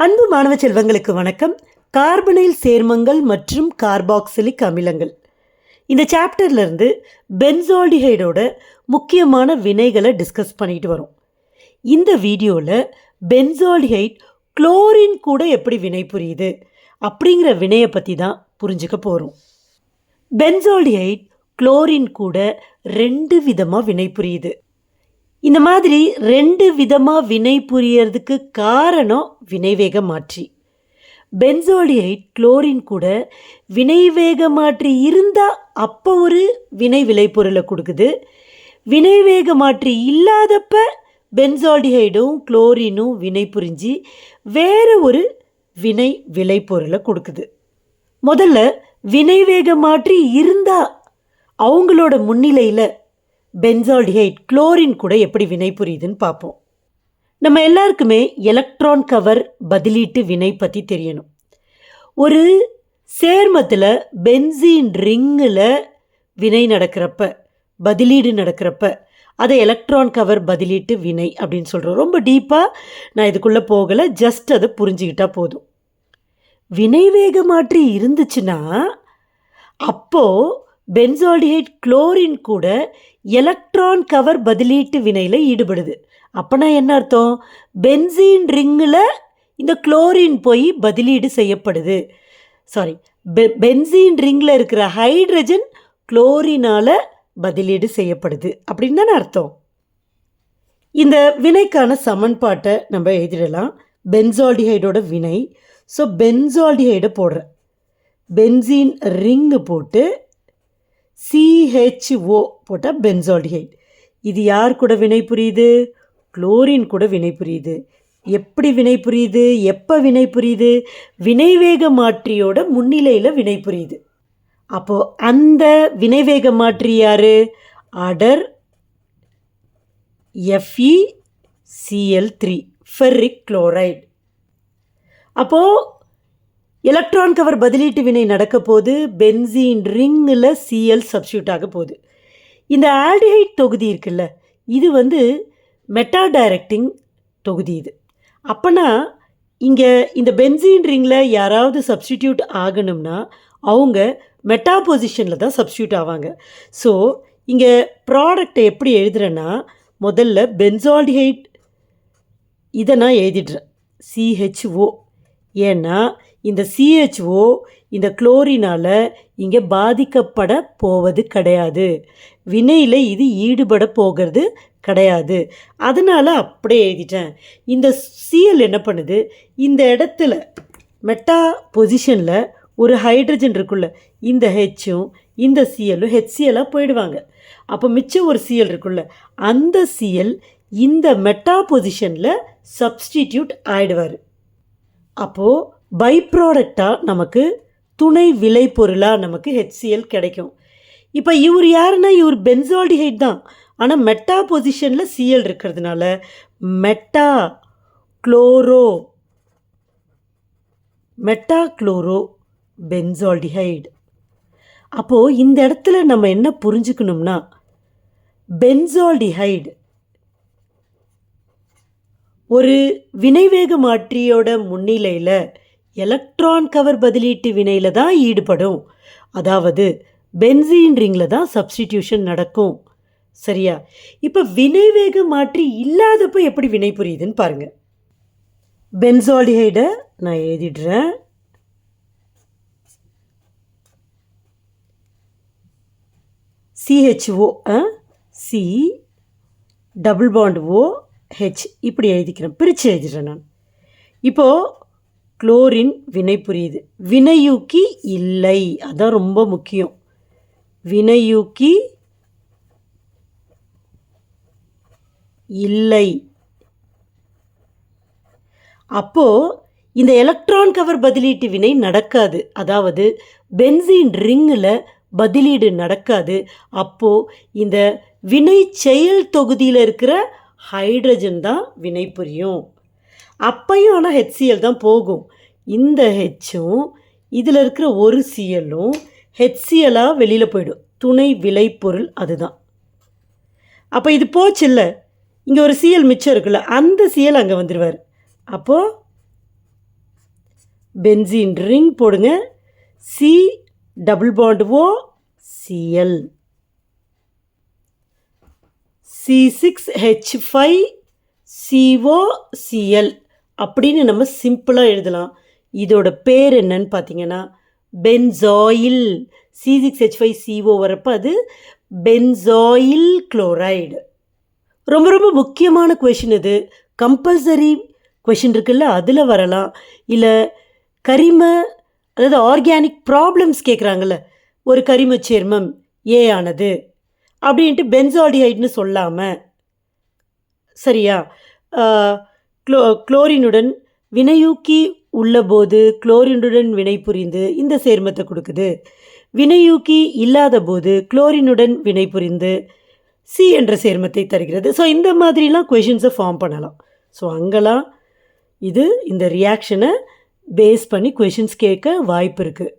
அன்பு மாணவ செல்வங்களுக்கு வணக்கம். கார்பனைல் சேர்மங்கள் மற்றும் கார்பாக்சிலிக் அமிலங்கள் இந்த சாப்டர்லேருந்து பென்சால்டிஹைடோட முக்கியமான வினைகளை டிஸ்கஸ் பண்ணிட்டு வரோம். இந்த வீடியோவில் பென்சால்டிஹைட் குளோரின் கூட எப்படி வினை புரியுது அப்படிங்கிற வினையை பற்றி தான் புரிஞ்சுக்க போகிறோம். பென்சால்டிஹைட் குளோரின் கூட 2 விதமாக வினை புரியுது. இந்த மாதிரி 2 விதமாக வினை புரியறதுக்கு காரணம் வினைவேக மாற்றி. பென்சால்டிஹைட் குளோரின் கூட வினைவேக மாற்றி இருந்தால் அப்போ ஒரு வினை விளைபொருளை கொடுக்குது. வினைவேக மாற்றி இல்லாதப்ப பென்சால்டிஹைடும் குளோரினும் வினை புரிஞ்சு வேறு ஒரு வினை விளைபொருளை கொடுக்குது. முதல்ல வினைவேக மாற்றி இருந்தால் அவங்களோட முன்னிலையில் பென்சால்டிஹைட் குளோரின் கூட எப்படி வினை புரியுதுன்னு பார்ப்போம். நம்ம எல்லாருக்குமே எலக்ட்ரான் கவர் பதிலீட்டு வினை பற்றி தெரியணும். ஒரு சேர்மத்தில் பென்சீன் ரிங்கில் வினை நடக்கிறப்ப, பதிலீடு நடக்கிறப்ப அதை எலக்ட்ரான் கவர் பதிலீட்டு வினை அப்படின்னு சொல்கிறோம். ரொம்ப டீப்பாக நான் இதுக்குள்ளே போகலை, ஜஸ்ட் அதை புரிஞ்சுக்கிட்டா போதும். வினைவேக மாற்றி இருந்துச்சுன்னா அப்போது பென்சால்டிஹைட் குளோரின் கூட எலக்ட்ரான் கவர் பதிலீட்டு வினையில் ஈடுபடுது. அப்போனா என்ன அர்த்தம்? பென்சீன் ரிங்கில் இந்த குளோரின் போய் பதிலீடு செய்யப்படுது. பென்சீன் ரிங்கில் இருக்கிற ஹைட்ரஜன் குளோரினால் பதிலீடு செய்யப்படுது அப்படின்னு தானே அர்த்தம். இந்த வினைக்கான சமன்பாட்டை நம்ம எழுதிடலாம். பென்சால்டிஹைடோட வினை. ஸோ பென்சால்டிஹைடை போடுறேன். பென்சீன் ரிங்கு போட்டு CHO போட்டால் பென்சால்டிஹைட். இது யார் கூட வினை புரியுது? குளோரின் கூட வினை புரியுது. எப்படி வினை புரியுது? எப்போ வினை புரியுது? வினைவேக மாற்றியோட முன்னிலையில் வினை புரியுது. அப்போது அந்த வினைவேக மாற்றி யார்? அடர் FeCl3 ஃபெர்ரிக் குளோரைடு. அப்போது எலக்ட்ரான் கவர் பதிலீட்டு வினை நடக்க போது பென்சீன் ரிங்கில் Cl சப்ஸ்டியூட் ஆக போகுது. இந்த ஆல்டிஹைட் தொகுதி இருக்குல்ல, இது மெட்டா டைரக்டிங் தொகுதி. இது அப்போனா இங்கே இந்த பென்சீன் ரிங்கில் யாராவது சப்ஸ்டிடியூட் ஆகணும்னா அவங்க மெட்டா பொசிஷனில் தான் சப்ஸ்டியூட் ஆவாங்க. ஸோ இங்கே ப்ராடக்டை எப்படி எழுதுறேன்னா, முதல்ல பென்சால்டிஹைட் இதை நான் எழுதிடுறேன் CHO. ஏன்னா இந்த CHO இந்த குளோரினால் இங்கே பாதிக்கப்பட போவது கிடையாது. வினையில் இது ஈடுபட போகிறது கிடையாது. அதனால் அப்படியே எழுதிட்டேன். இந்த Cl என்ன பண்ணுது? இந்த இடத்துல மெட்டா பொசிஷனில் ஒரு ஹைட்ரஜன் இருக்குல்ல, இந்த ஹெச்சும் இந்த Cலும் HClஆக போயிடுவாங்க. அப்போ மிச்சம் ஒரு Cl இருக்குல்ல, அந்த Cl இந்த மெட்டா பொசிஷனில் சப்ஸ்டிடியூட் ஆகிடுவார். அப்போது பை ப்ராடக்டாக நமக்கு துணை விளைபொருளாக நமக்கு HCl கிடைக்கும். இப்போ இவர் யாருன்னா, இவர் பென்சால்டிஹைட் தான். ஆனால் மெட்டா பொசிஷனில் Cl இருக்கிறதுனால மெட்டா குளோரோ பென்சால்டிஹைடு. அப்போது இந்த இடத்துல நம்ம என்ன புரிஞ்சுக்கணும்னா, பென்சால்டிஹைடு ஒரு வினைவேக மாற்றியோட முன்னிலையில் எலக்ட்ரான் கவர் பதிலீட்டு வினையில் தான் ஈடுபடும். அதாவது பென்சீன் ரிங்கில் தான் சப்ஸ்டிடியூஷன் நடக்கும். சரியா? இப்போ வினைவேக மாற்றி இல்லாதப்போ எப்படி வினை புரியுதுன்னு பாருங்கள். பென்சால்டிஹைடை நான் எழுதிடுறேன். CHO C double bond OH இப்படி எழுதிக்கிறேன், பிரித்து எழுதிடுறேன் நான். இப்போது குளோரின் வினை புரியுது. வினையூக்கி இல்லை, அதான் ரொம்ப முக்கியம். வினையூக்கி இல்லை. அப்போது இந்த எலக்ட்ரான் கவர் பதிலீட்டு வினை நடக்காது. அதாவது பென்சீன் ரிங்கில் பதிலீடு நடக்காது. அப்போது இந்த வினை செயல் தொகுதியில் இருக்கிற ஹைட்ரஜன் தான் வினை புரியும். அப்பையும் ஆனால் HCl தான் போகும். இந்த ஹெச்சும் இதில் இருக்கிற ஒரு Clலும் HClஆக வெளியில் போயிடும். துணை விளைபொருள் அதுதான். அப்போ இது போச்சு இல்லை, இங்கே ஒரு Cl மிச்சம் இருக்குல்ல, அந்த Cl அங்கே வந்துடுவார். அப்போது பென்சீன் ரிங் போடுங்க. C double bond O CL. C6H5COCl அப்படின்னு நம்ம சிம்பிளாக எழுதலாம். இதோட பேர் என்னன்னு பார்த்தீங்கன்னா பென்சாயில். C6H5CO வரப்போ அது பென்சாயில் குளோரைடு. ரொம்ப ரொம்ப முக்கியமான கொஷின் இது. கம்பல்சரி கொஷின் இருக்குல்ல, அதில் வரலாம். இல்லை கரிம, அதாவது ஆர்கானிக் ப்ராப்ளம்ஸ் கேட்குறாங்கல்ல, ஒரு கரிம சேர்மம் ஏ ஆனது அப்படின்ட்டு பென்சால்டிஹைட்னு சொல்லாமல், சரியா, குளோரினுடன் வினையூக்கி உள்ளபோது குளோரினுடன் வினை புரிந்து இந்த சேர்மத்தை கொடுக்குது. வினையூக்கி இல்லாத போது குளோரினுடன் வினை புரிந்து சி என்ற சேர்மத்தை தருகிறது. ஸோ இந்த மாதிரிலாம் கொஷின்ஸை ஃபார்ம் பண்ணலாம். ஸோ அங்கெல்லாம் இது இந்த ரியாக்ஷனை பேஸ் பண்ணி கொஷின்ஸ் கேட்க வாய்ப்பு இருக்குது.